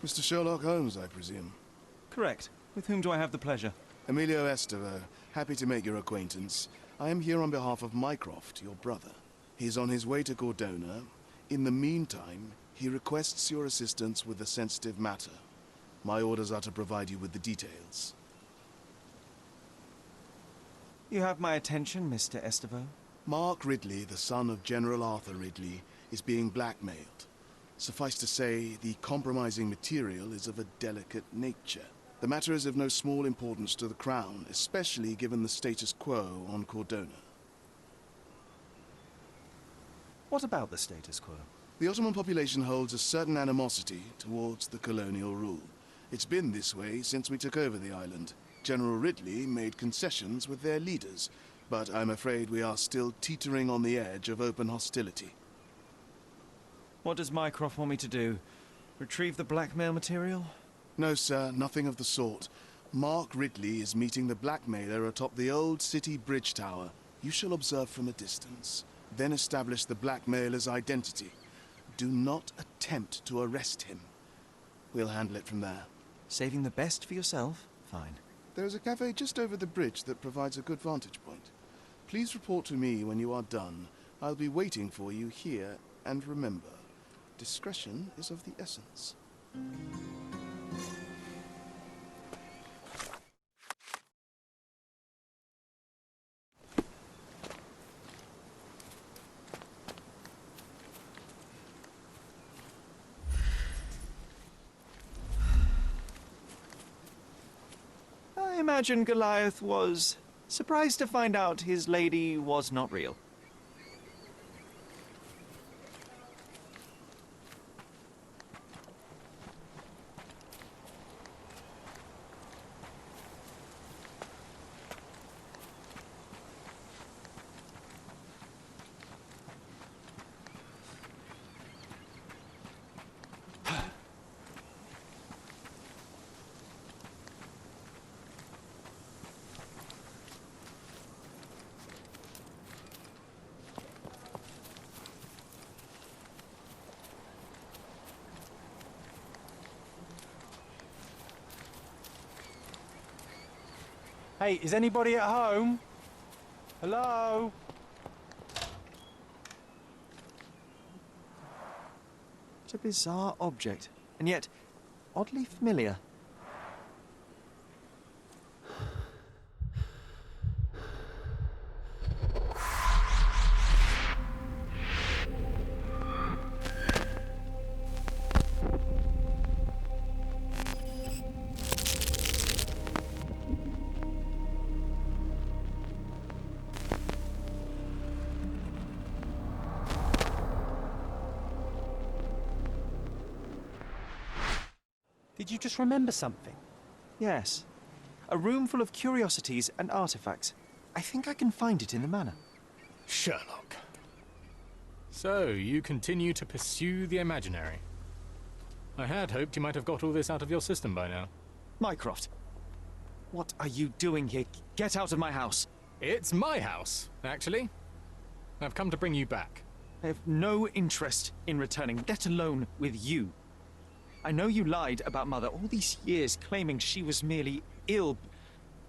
Mr. Sherlock Holmes, I presume. Correct. With whom do I have the pleasure? Emilio Esteve, happy to make your acquaintance. I am here on behalf of Mycroft, your brother. He's on his way to Cordona. In the meantime, he requests your assistance with a sensitive matter. My orders are to provide you with the details. You have my attention, Mr. Esteve. Mark Ridley, the son of General Arthur Ridley, is being blackmailed. Suffice to say, the compromising material is of a delicate nature. The matter is of no small importance to the Crown, especially given the status quo on Cordona. What about the status quo? The Ottoman population holds a certain animosity towards the colonial rule. It's been this way since we took over the island. General Ridley made concessions with their leaders, but I'm afraid we are still teetering on the edge of open hostility. What does Mycroft want me to do? Retrieve the blackmail material? No, sir, nothing of the sort. Mark Ridley is meeting the blackmailer atop the old city bridge tower. You shall observe from a distance, then establish the blackmailer's identity. Do not attempt to arrest him. We'll handle it from there. Saving the best for yourself? Fine. There is a cafe just over the bridge that provides a good vantage point. Please report to me when you are done. I'll be waiting for you here, and remember, discretion is of the essence. I imagine Goliath was surprised to find out his lady was not real. Hey, is anybody at home? Hello? What a bizarre object, and yet oddly familiar. Did you just remember something? Yes. A room full of curiosities and artifacts. I think I can find it in the manor. Sherlock. So, you continue to pursue the imaginary. I had hoped you might have got all this out of your system by now. Mycroft, what are you doing here? Get out of my house. It's my house, actually. I've come to bring you back. I have no interest in returning, let alone with you. I know you lied about Mother all these years, claiming she was merely ill,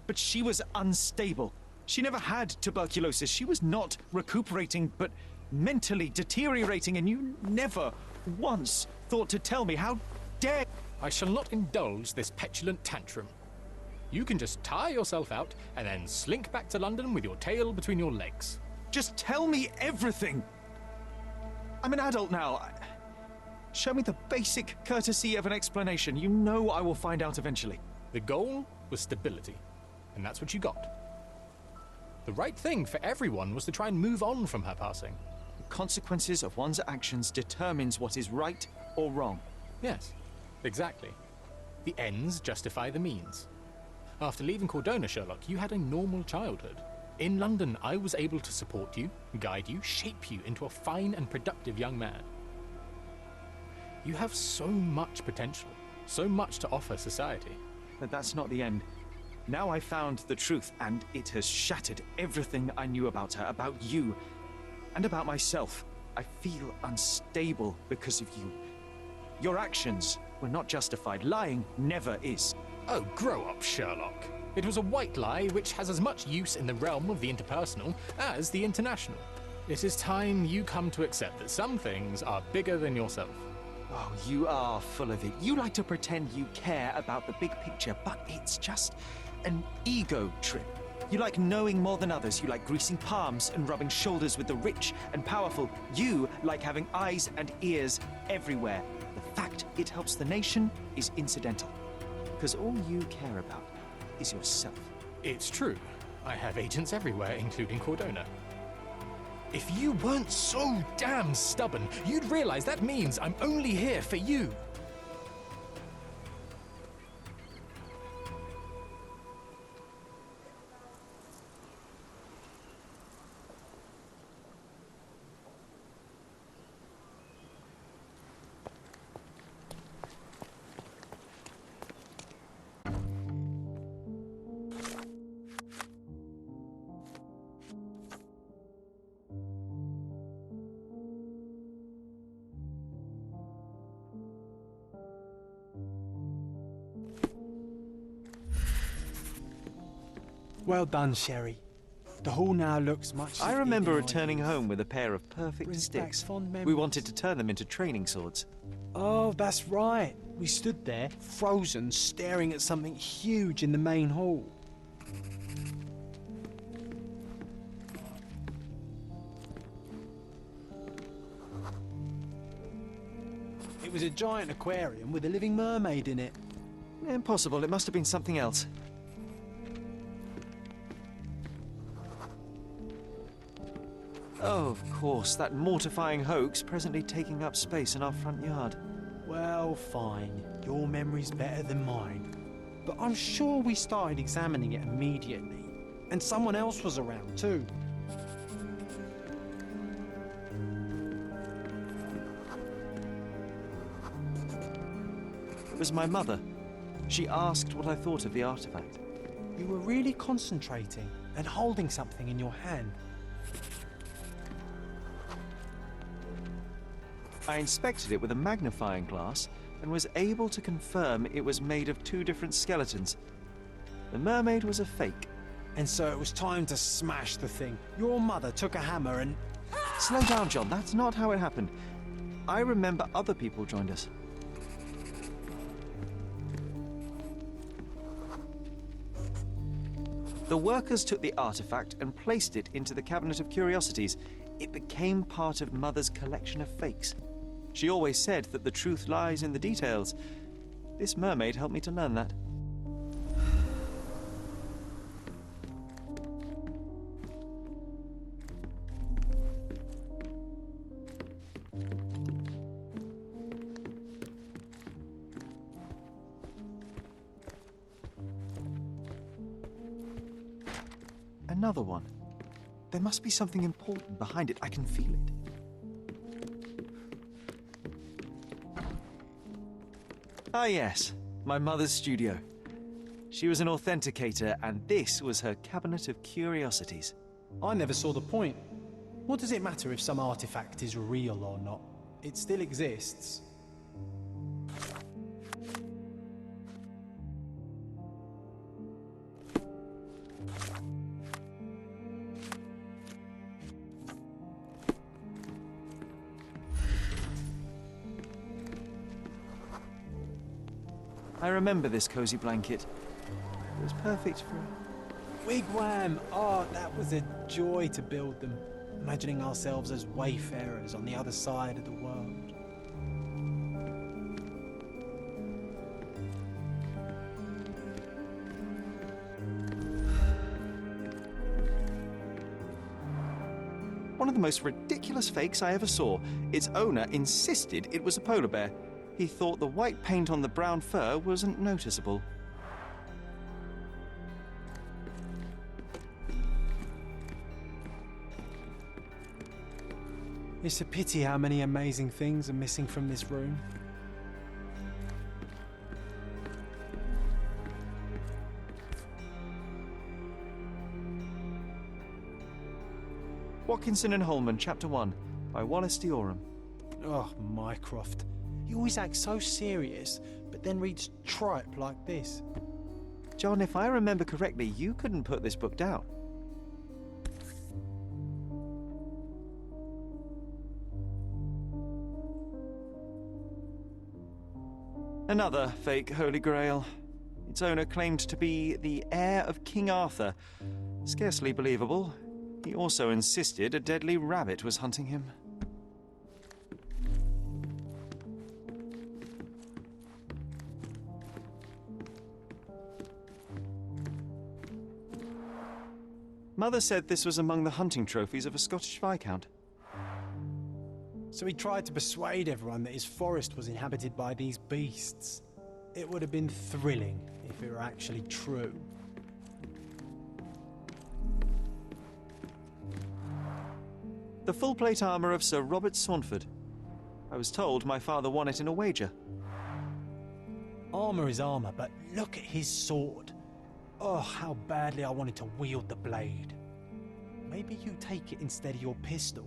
but she was unstable. She never had tuberculosis. She was not recuperating, but mentally deteriorating, and you never once thought to tell me. How dare... I shall not indulge this petulant tantrum. You can just tire yourself out and then slink back to London with your tail between your legs. Just tell me everything! I'm an adult now. Show me the basic courtesy of an explanation. You know I will find out eventually. The goal was stability, and that's what you got. The right thing for everyone was to try and move on from her passing. The consequences of one's actions determines what is right or wrong. Yes, exactly. The ends justify the means. After leaving Cordona, Sherlock, you had a normal childhood. In London, I was able to support you, guide you, shape you into a fine and productive young man. You have so much potential, so much to offer society. But that's not the end. Now I found the truth, and it has shattered everything I knew about her, about you, and about myself. I feel unstable because of you. Your actions were not justified. Lying never is. Oh, grow up, Sherlock. It was a white lie which has as much use in the realm of the interpersonal as the international. It is time you come to accept that some things are bigger than yourself. Oh, you are full of it. You like to pretend you care about the big picture, but it's just an ego trip. You like knowing more than others. You like greasing palms and rubbing shoulders with the rich and powerful. You like having eyes and ears everywhere. The fact it helps the nation is incidental, because all you care about is yourself. It's true. I have agents everywhere, including Cordona. If you weren't so damn stubborn, you'd realize that means I'm only here for you. Well done, Sherry. The hall now looks much... I as remember it did in returning my home youth. with a pair of perfect Brings back sticks. fond We memories. wanted to turn them into training swords. Oh, that's right. We stood there, frozen, staring at something huge in the main hall. It was a giant aquarium with a living mermaid in it. Impossible. It must have been something else. Oh, of course, that mortifying hoax presently taking up space in our front yard. Well, fine. Your memory's better than mine. But I'm sure we started examining it immediately. And someone else was around too. It was my mother. She asked what I thought of the artifact. You were really concentrating and holding something in your hand. I inspected it with a magnifying glass and was able to confirm it was made of two different skeletons. The mermaid was a fake. And so it was time to smash the thing. Your mother took a hammer and... Slow down, John. That's not how it happened. I remember other people joined us. The workers took the artifact and placed it into the cabinet of curiosities. It became part of Mother's collection of fakes. She always said that the truth lies in the details. This mermaid helped me to learn that. Another one. There must be something important behind it. I can feel it. Ah, yes. My mother's studio. She was an authenticator, and this was her cabinet of curiosities. I never saw the point. What does it matter if some artifact is real or not? It still exists. I remember this cozy blanket. It was perfect for... Wigwam! Oh, that was a joy to build them. Imagining ourselves as wayfarers on the other side of the world. One of the most ridiculous fakes I ever saw. Its owner insisted it was a polar bear. He thought the white paint on the brown fur wasn't noticeable. It's a pity how many amazing things are missing from this room. Watkinson and Holman, Chapter One, by Wallace de Orham. Oh, Mycroft. He always acts so serious, but then reads tripe like this. John, if I remember correctly, you couldn't put this book down. Another fake Holy Grail. Its owner claimed to be the heir of King Arthur. Scarcely believable. He also insisted a deadly rabbit was hunting him. Mother said this was among the hunting trophies of a Scottish Viscount. So he tried to persuade everyone that his forest was inhabited by these beasts. It would have been thrilling if it were actually true. The full plate armour of Sir Robert Saunford. I was told my father won it in a wager. Armour is armour, but look at his sword. Oh, how badly I wanted to wield the blade. Maybe you take it instead of your pistol.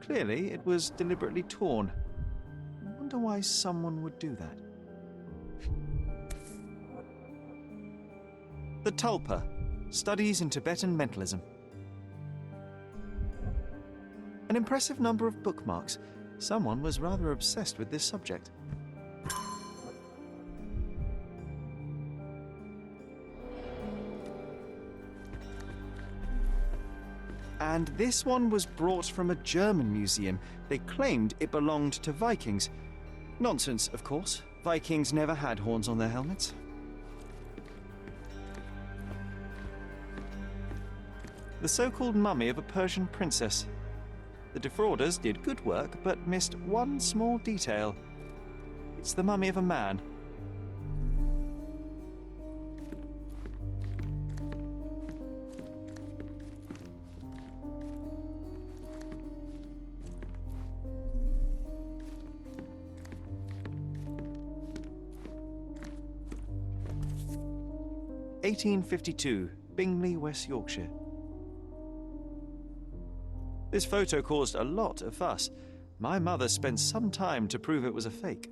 Clearly, it was deliberately torn. I wonder why someone would do that. The Tulpa, Studies in Tibetan Mentalism. An impressive number of bookmarks. Someone was rather obsessed with this subject. And this one was brought from a German museum. They claimed it belonged to Vikings. Nonsense, of course. Vikings never had horns on their helmets. The so-called mummy of a Persian princess. The defrauders did good work, but missed one small detail. It's the mummy of a man. (1852), Bingley, West Yorkshire. This photo caused a lot of fuss. My mother spent some time to prove it was a fake.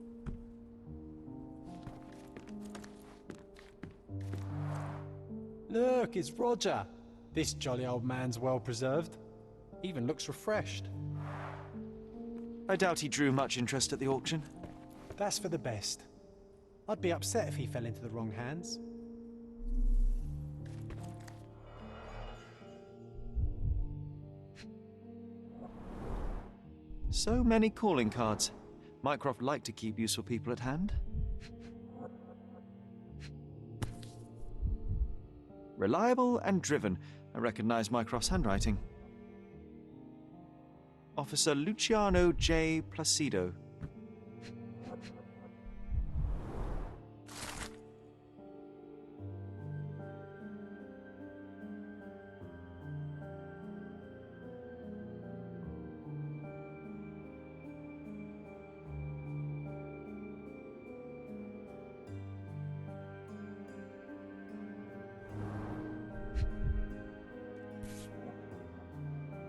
Look, it's Roger. This jolly old man's well preserved. Even looks refreshed. I doubt he drew much interest at the auction. That's for the best. I'd be upset if he fell into the wrong hands. So many calling cards. Mycroft liked to keep useful people at hand. Reliable and driven. I recognize Mycroft's handwriting. Officer Luciano J. Placido.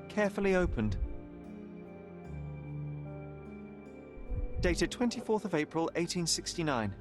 Carefully opened. Dated 24th of April, 1869.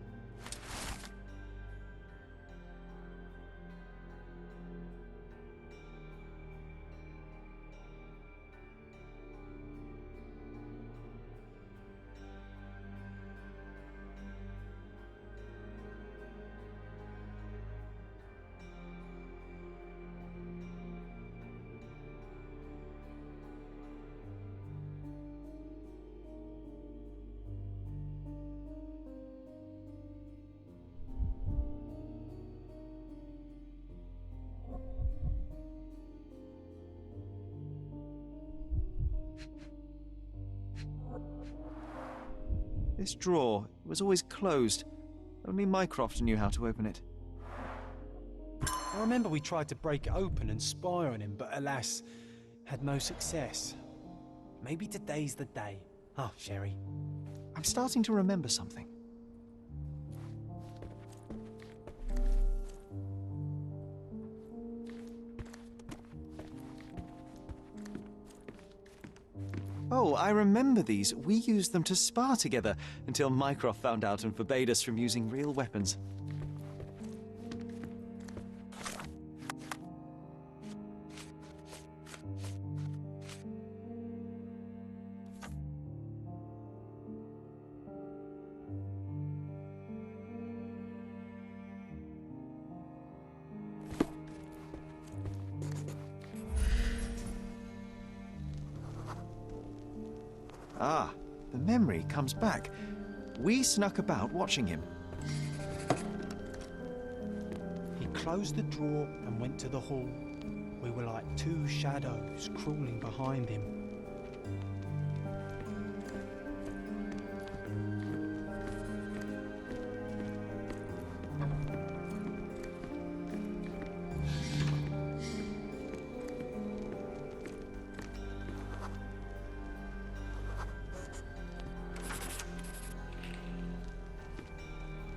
This drawer was always closed. Only Mycroft knew how to open it. I remember we tried to break it open and spy on him, but alas, had no success. Maybe today's the day. Oh, Sherry. I'm starting to remember something. Oh, I remember these. We used them to spar together until Mycroft found out and forbade us from using real weapons. Ah, the memory comes back. We snuck about watching him. He closed the drawer and went to the hall. We were like two shadows crawling behind him.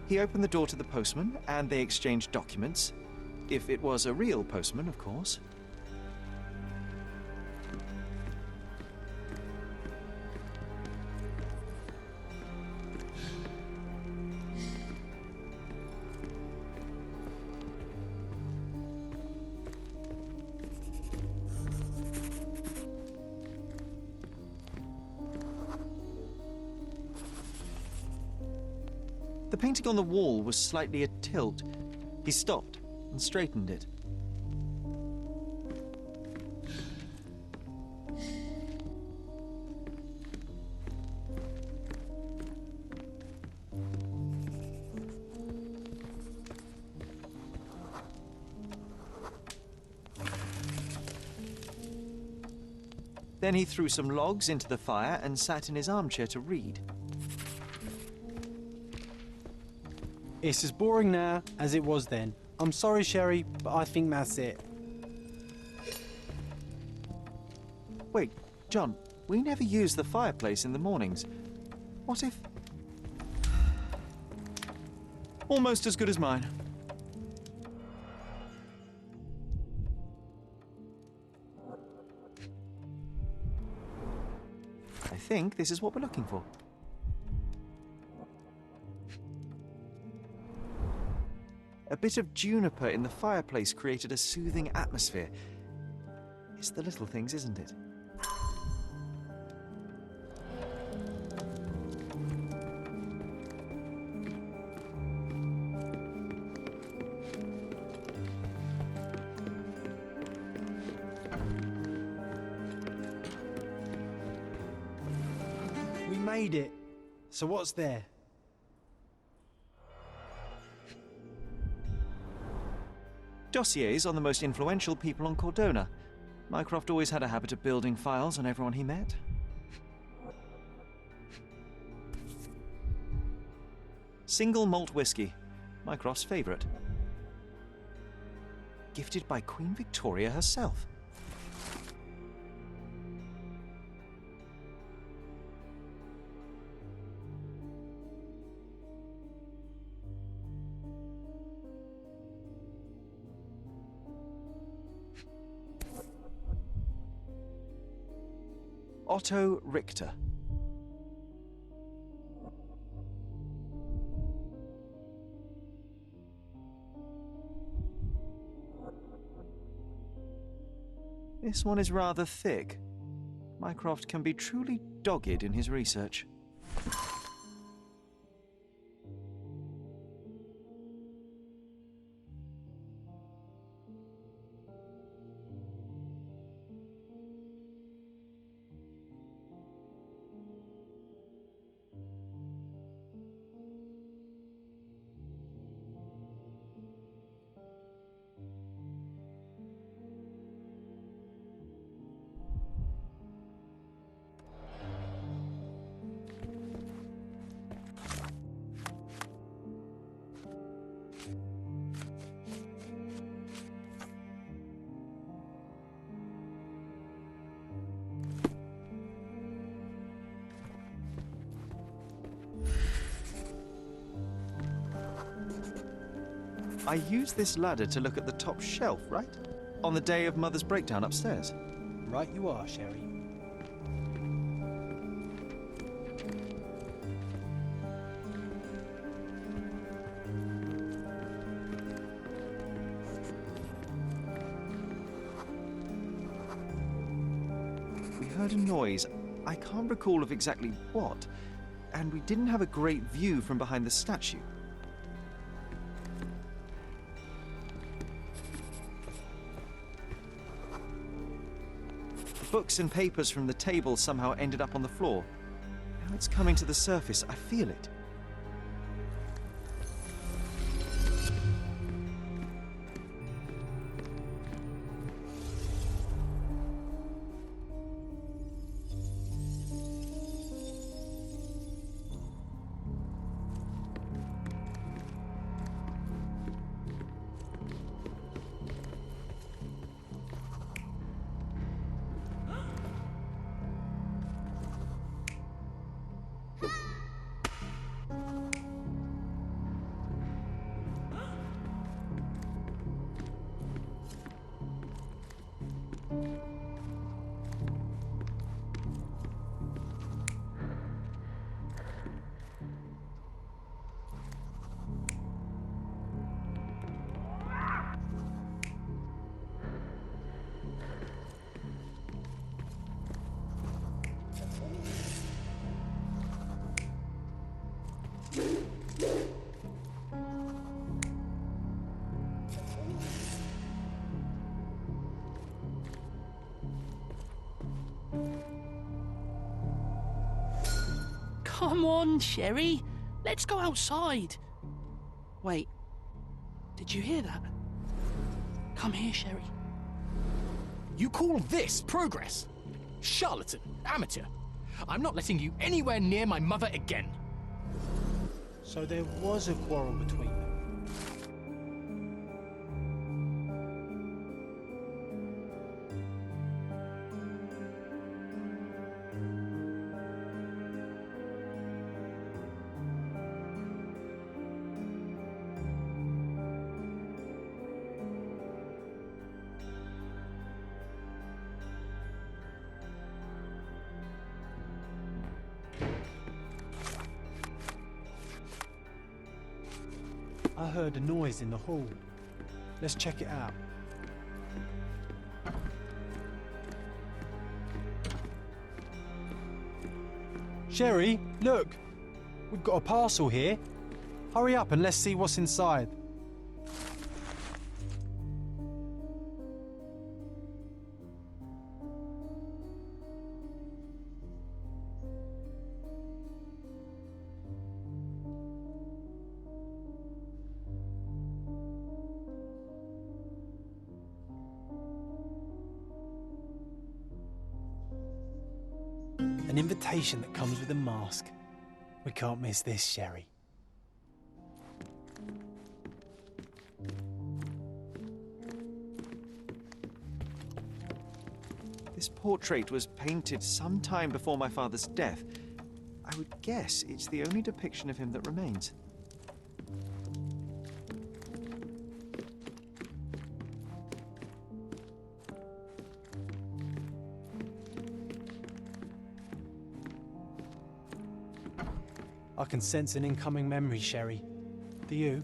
He opened the door to the postman, and they exchanged documents. If it was a real postman, of course. The painting on the wall was slightly at tilt. He stopped and straightened it. Then he threw some logs into the fire and sat in his armchair to read. It's as boring now as it was then. I'm sorry, Sherry, but I think that's it. Wait, John, we never use the fireplace in the mornings. What if... Almost as good as mine. I think this is what we're looking for. A bit of juniper in the fireplace created a soothing atmosphere. It's the little things, isn't it? We made it. So what's there? Dossiers on the most influential people on Cordona. Mycroft always had a habit of building files on everyone he met. Single malt whiskey. Mycroft's favourite. Gifted by Queen Victoria herself. Otto Richter. This one is rather thick. Mycroft can be truly dogged in his research. I used this ladder to look at the top shelf, right? On the day of Mother's breakdown upstairs. Right you are, Sherry. We heard a noise. I can't recall of exactly what, and we didn't have a great view from behind the statue. The books and papers from the table somehow ended up on the floor. Now it's coming to the surface. I feel it. Come on, Sherry. Let's go outside. Wait. Did you hear that? Come here, Sherry. You call this progress? Charlatan, amateur. I'm not letting you anywhere near my mother again. So there was a quarrel between them. I heard a noise in the hall. Let's check it out. Sherry, look! We've got a parcel here. Hurry up and let's see what's inside. An invitation that comes with a mask. We can't miss this, Sherry. This portrait was painted some time before my father's death. I would guess it's the only depiction of him that remains. I can sense an incoming memory, Sherry. Do you?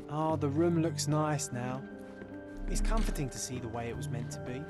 Oh, the room looks nice now. It's comforting to see the way it was meant to be.